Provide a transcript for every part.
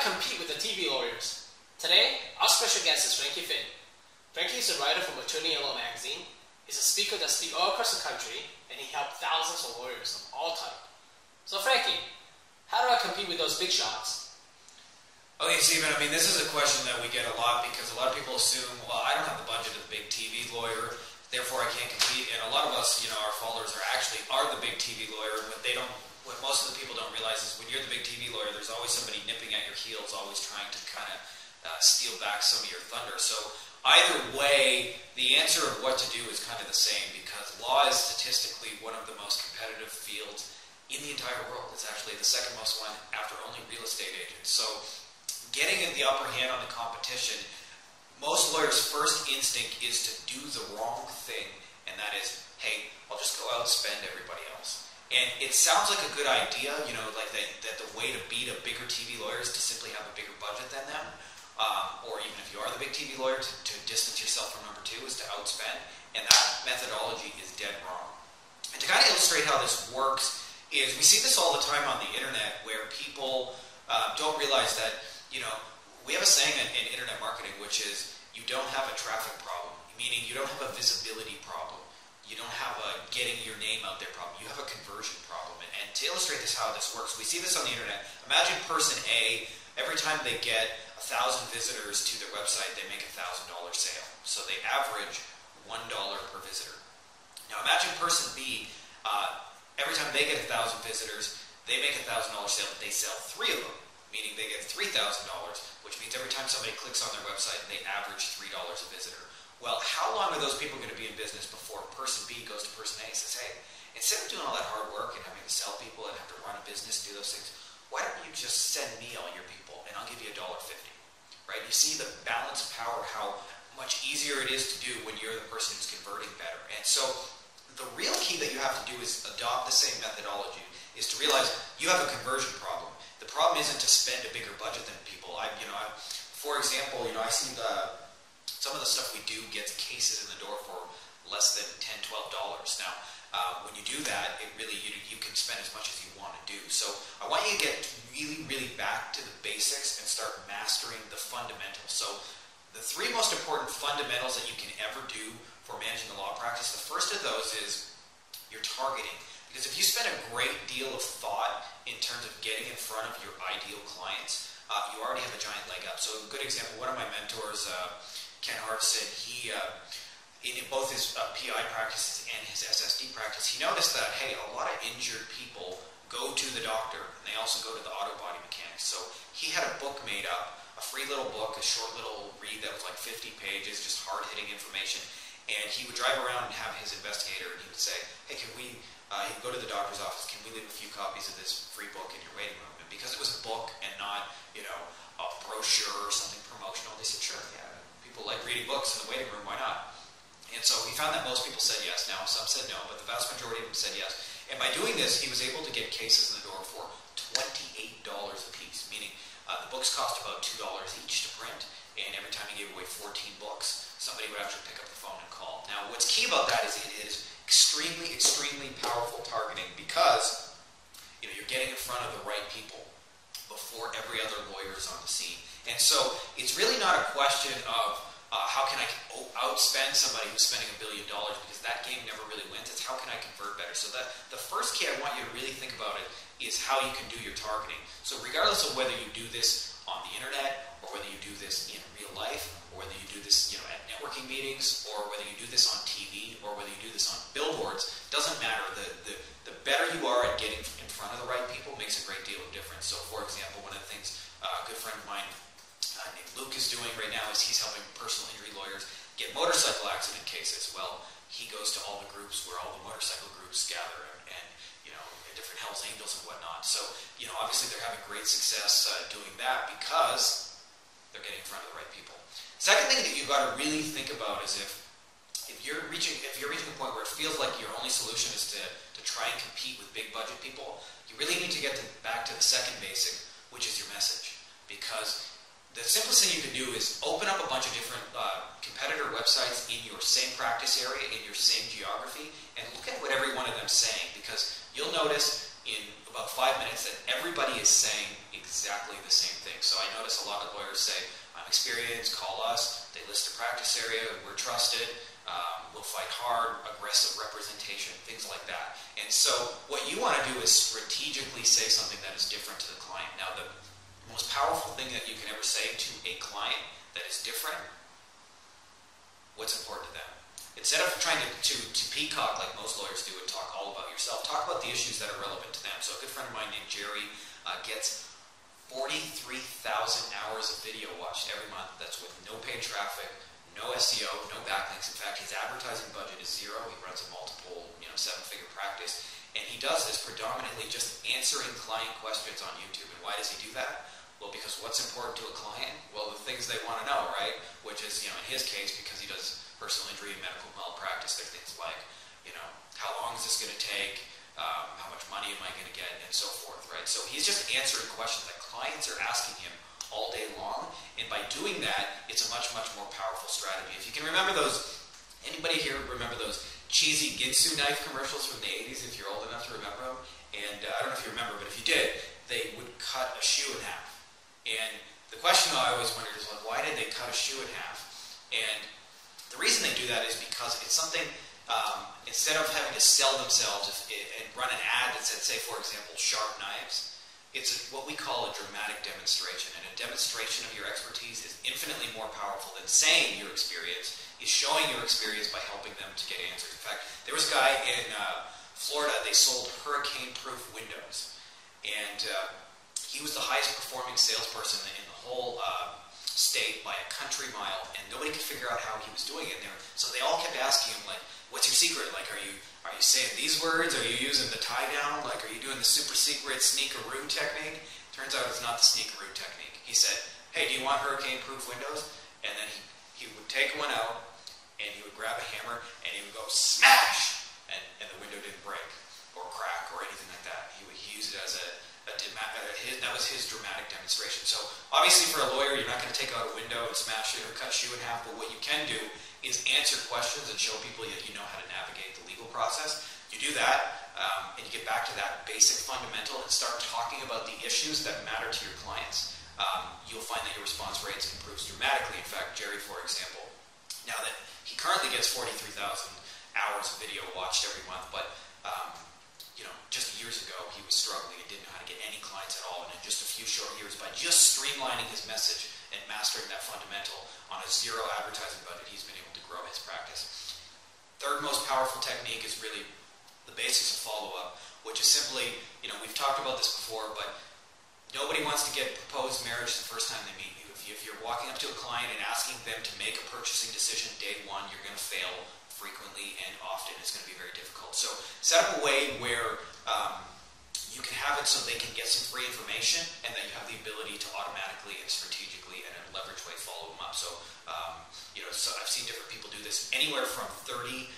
compete with the TV lawyers? Today, our special guest is Frankie Finn. Frankie is a writer from Attorney Yellow magazine. He's a speaker that speaks all across the country, and he helped thousands of lawyers of all types. So Frankie, how do I compete with those big shots? Okay, Stephen, I mean, this is a question that we get a lot because a lot of people assume, well, I don't have the budget of the big TV lawyer, therefore I can't compete. And a lot of us, our followers are the big TV lawyer. What most of the people don't realize is when you're the big TV lawyer, there's always somebody nipping at your heels, always trying to kind of steal back some of your thunder. So either way, the answer of what to do is kind of the same because law is statistically one of the most competitive fields in the entire world. It's actually the second most one after only real estate agents. So getting the upper hand on the competition, most lawyers' first instinct is to do the wrong thing, and that is, hey, I'll just go out and spend everybody else. And it sounds like a good idea, like that the way to beat a bigger TV lawyer is to simply have a bigger budget than them. Or even if you are the big TV lawyer, to distance yourself from number two is to outspend. And that methodology is dead wrong. And to kind of illustrate how this works is we see this all the time on the internet where people don't realize that, we have a saying in internet marketing which is you don't have a traffic problem, meaning you don't have a visibility problem. You don't have a getting your name out there problem. You have a conversion problem. And to illustrate how this works, we see this on the internet. Imagine person A, every time they get 1,000 visitors to their website, they make a $1,000 sale. So they average $1 per visitor. Now imagine person B, every time they get 1,000 visitors, they make a $1,000 sale, but they sell 3 of them, meaning they get $3,000, which means every time somebody clicks on their website, they average $3 a visitor. Well, how long are those people going to be in business before person B goes to person A and says, hey, instead of doing all that hard work and having to sell people and have to run a business and do those things, why don't you just send me all your people and I'll give you $1.50, right? You see the balance of power, how much easier it is to do when you're the person who's converting better. And so the real key that you have to do is adopt the same methodology, is to realize you have a conversion problem. The problem isn't to spend a bigger budget than people. For example, I see some of the stuff we do gets cases in the door for less than $10, $12. Now, when you do that, it really you can spend as much as you want to do. So I want you to get really, really back to the basics and start mastering the fundamentals. So the 3 most important fundamentals that you can ever do for managing the law practice, the first of those is your targeting. Because if you spend a great deal of thought in terms of getting in front of your ideal clients, you already have a giant leg up. So a good example, one of my mentors, Ken Hartson, he, in both his PI practices and his SSD practice, he noticed that, hey, a lot of injured people go to the doctor, and they also go to the auto body mechanic. So he had a book made up, a free little book, a short little read that was like 50 pages, just hard-hitting information. And he would drive around and have his investigator, and he would say, hey, can we, he'd go to the doctor's office, can we leave a few copies of this free book in your waiting room? And because it was a book and not, a brochure or something promotional, they said, sure, yeah, people like reading books in the waiting room, why not? And so he found that most people said yes. Now, some said no, but the vast majority of them said yes. And by doing this, he was able to get cases in the door for $28 a piece, meaning the books cost about $2 each to print, and every time he gave away 14 books, somebody would actually pick up the phone and call. Now, what's key about that is it is extremely, extremely powerful targeting because you're getting in front of the right people before every other lawyer is on the scene. And so it's really not a question of how can I outspend somebody who's spending $1 billion, because that game never really wins. It's how can I convert better. So the first key I want you to really think about it is how you can do your targeting. So regardless of whether you do this on the internet, or whether you do this in real life, or whether you do this at networking meetings, or whether you do this on TV, or whether you do this on billboards, doesn't matter. The better you are at getting in front of the right people makes a great deal of difference. So for example, one of the things a good friend of mine named Luke is doing right now is he's helping personal injury lawyers get motorcycle accident cases. Well, he goes to all the groups where all the motorcycle groups gather and different Hells Angels and whatnot. So, obviously they're having great success doing that because they're getting in front of the right people. Second thing that you've got to really think about is if you're reaching a point where it feels like your only solution is to try and compete with big budget people, you really need to get back to the second basic, which is your message. Because the simplest thing you can do is open up a bunch of different competitor websites in your same practice area, in your same geography, and look at what every one of them is saying. Because you'll notice in about 5 minutes that everybody is saying exactly the same thing. So I notice a lot of lawyers say, I'm experienced, call us. They list a practice area, we're trusted, we'll fight hard, aggressive representation, things like that. And so what you want to do is strategically say something that is different to the client. Now, the most powerful thing that you can ever say to a client that is different, what's important to them. Instead of trying to peacock like most lawyers do and talk all about yourself, talk about the issues that are relevant to them. So a good friend of mine named Jerry gets 43,000 hours of video watched every month. That's with no paid traffic, no SEO, no backlinks. In fact, his advertising budget is zero. He runs a multiple, seven-figure practice. And he does this predominantly just answering client questions on YouTube. And why does he do that? Well, because what's important to a client? Well, the things they want to know, right? Which is, in his case, because he does personal injury and medical malpractice, they're things like, how long is this going to take? How much money am I going to get? And so forth, right? So he's just answering questions that clients are asking him all day long. And by doing that, it's a much, much more powerful strategy. If you can remember those, anybody here remember those cheesy Ginsu knife commercials from the 80s, if you're old enough to remember them? And I don't know if you remember, but if you did, they would cut a shoe in half. And the question I always wondered is, why did they cut a shoe in half? And the reason they do that is because it's something, instead of having to sell themselves and run an ad that said, say, for example, sharp knives, it's what we call a dramatic demonstration. And a demonstration of your expertise is infinitely more powerful than saying your experience. Is showing your experience by helping them to get answers. In fact, there was a guy in Florida, they sold hurricane-proof windows. And he was the highest performing salesperson in the whole state by a country mile, and nobody could figure out how he was doing it. So they all kept asking him, like, what's your secret? Like, are you saying these words? Are you using the tie down? Like, are you doing the super secret sneakeroo technique? Turns out it's not the sneakeroo technique. He said, hey, do you want hurricane-proof windows? And then he would take one out, and he would grab a hammer, and he would go smash, and the window didn't break or crack or anything like that. He used it as that was his dramatic demonstration. So obviously for a lawyer, you're not going to take out a window and smash it or cut shoe in half, but what you can do is answer questions and show people that you know how to navigate the legal process. You do that, and you get back to that basic fundamental and start talking about the issues that matter to your clients. You'll find that your response rates improves dramatically. In fact, Jerry, for example, now that he currently gets 43,000 hours of video watched every month, but just years ago, he was struggling and didn't know how to get any clients at all. And in just a few short years, by just streamlining his message and mastering that fundamental on a zero advertising budget, he's been able to grow his practice. Third most powerful technique is really the basics of follow-up, which is simply, we've talked about this before, but nobody wants to get proposed marriage the first time they meet you. If you're walking up to a client and asking them to make a purchasing decision day one, you're going to fail frequently and often. It's going to be very difficult. So set up a way where you can have it so they can get some free information, and then you have the ability to automatically and strategically and in a leverage way follow them up. So, so I've seen different people do this anywhere from 30%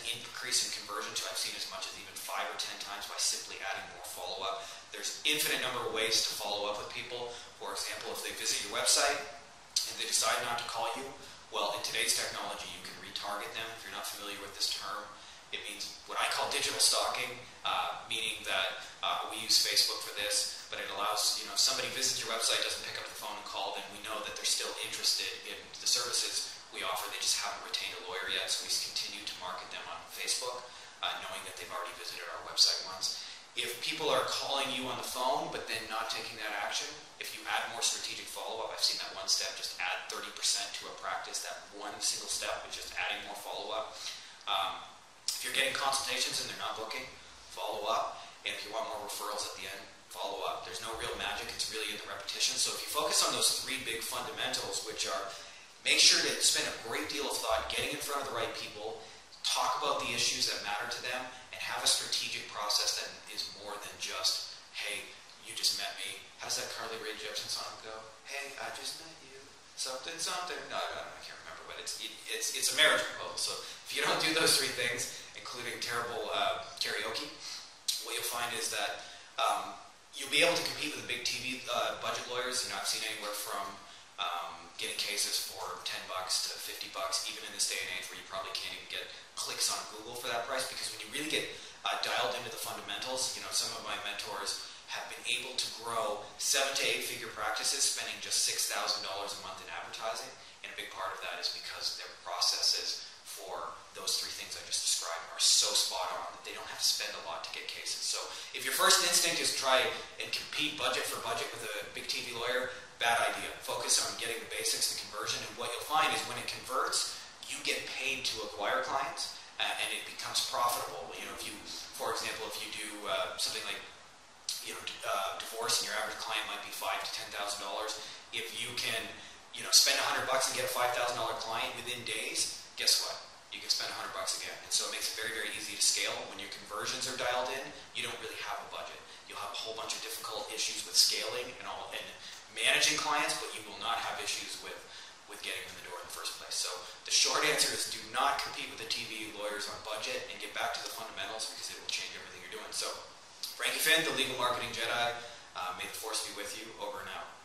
increase in conversion to I've seen as much as even 5 or 10 times by simply adding more follow-up. There's infinite number of ways to follow up with people. For example, if they visit your website and they decide not to call you, well, in today's technology, you can retarget them. If you're not familiar with this term, it means what I call digital stalking, meaning that we use Facebook for this, but it allows, if somebody visits your website, doesn't pick up the phone and call, then we know that they're still interested in the services we offer. They just haven't retained a lawyer yet, so we continue to market them on Facebook, knowing that they've already visited our website once. If people are calling you on the phone, but then not taking that action, if you add more strategic follow-up, I've seen that one step, just add 30% to a practice, that one single step is just adding more follow-up. If you're getting consultations and they're not booking, follow up. And if you want more referrals at the end, follow up. There's no real magic, it's really in the repetition. So if you focus on those 3 big fundamentals, which are make sure to spend a great deal of thought getting in front of the right people, talk about the issues that matter to them, and have a strategic process that is more than just, hey, you just met me. How does that Carly Rae Jepsen song go? Hey, I just met you. Something, something. No, I can't remember, but it's a marriage proposal. So if you don't do those 3 things, including terrible karaoke, what you'll find is that you'll be able to compete with the big TV budget lawyers. I've seen anywhere from getting cases for $10 to $50, even in this day and age where you probably can't even get clicks on Google for that price, because when you really get dialed into the fundamentals, some of my mentors have been able to grow 7 to 8 figure practices, spending just $6,000 a month in advertising. And a big part of that is because their processes for those 3 things I just described are so spot on that they don't have to spend a lot to get cases. So if your first instinct is try and compete budget for budget with a big TV lawyer, bad idea. Focus on getting the basics, the conversion, and what you'll find is when it converts, you get paid to acquire clients, and it becomes profitable. You know, if you, for example, if you do something like divorce, and your average client might be $5,000 to $10,000, if you can spend $100 and get a $5,000 client within days, guess what? You can spend $100 again. And so it makes it very, very easy to scale. When your conversions are dialed in, you don't really have a budget. You'll have a whole bunch of difficult issues with scaling and managing clients, but you will not have issues with getting them in the door in the first place. So the short answer is do not compete with the TV lawyers on budget and get back to the fundamentals, because it will change everything you're doing. So Frankie Finn, the Legal Marketing Jedi, may the force be with you. Over and out.